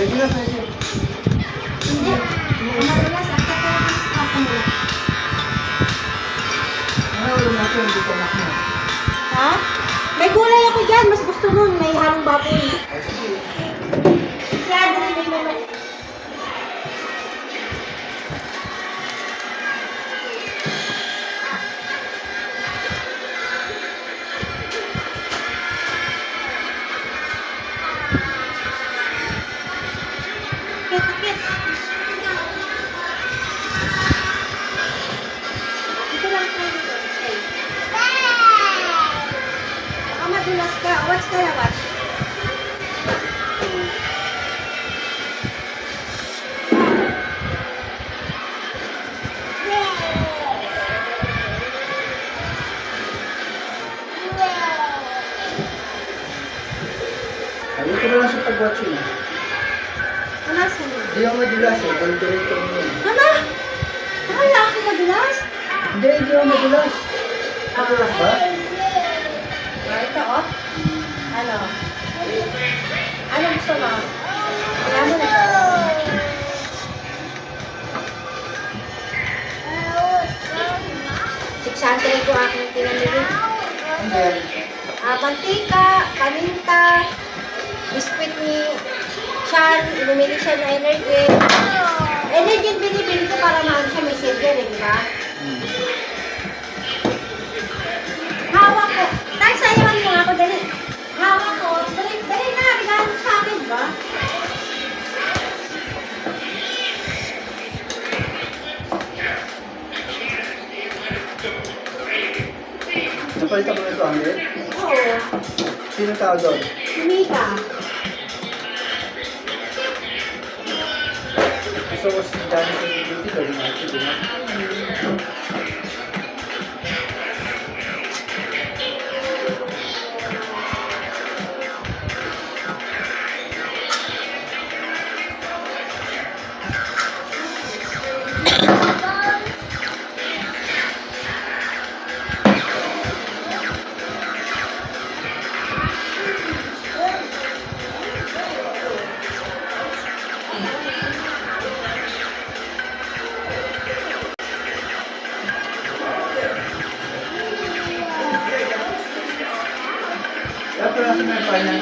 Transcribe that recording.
Pwede na, pwede. Hindi. Madulas, ang katawa mo. Ano ulo natin, hindi ko makna. Ha? May gulay ako dyan. Mas gusto nun. May halong baboy. Ay, sige. Si Adri may naman. Sakit. Ito lang tayo. Baka madulas ka. Watch ka na, watch. Ayun ko na lang sa pag-watching. Ano sa mo? Hindi ako madulas eh. Ganito mo yun. Mama! Akala ako madulas. Hindi ako madulas. Madulas ba? Ito, oh. Ano? Ano gusto mo? Kaya mo na ito. Ko aking pinamili. Hindi. Mantika, paminta, biskwit ni Chan, bumili siya na energy. Energy yung binibili ko para maano siya, may silver, di ba? Hawak ko. Tayo sayawan mo ako, dali. Hawak ko. Dali na, regalo sa akin, ba? Napalitan mo na ito, Angel? Oo. Sino tao doon? Mika. Gusto ko si Danny sa beauty doon. Di ba? Dapat pala sa may final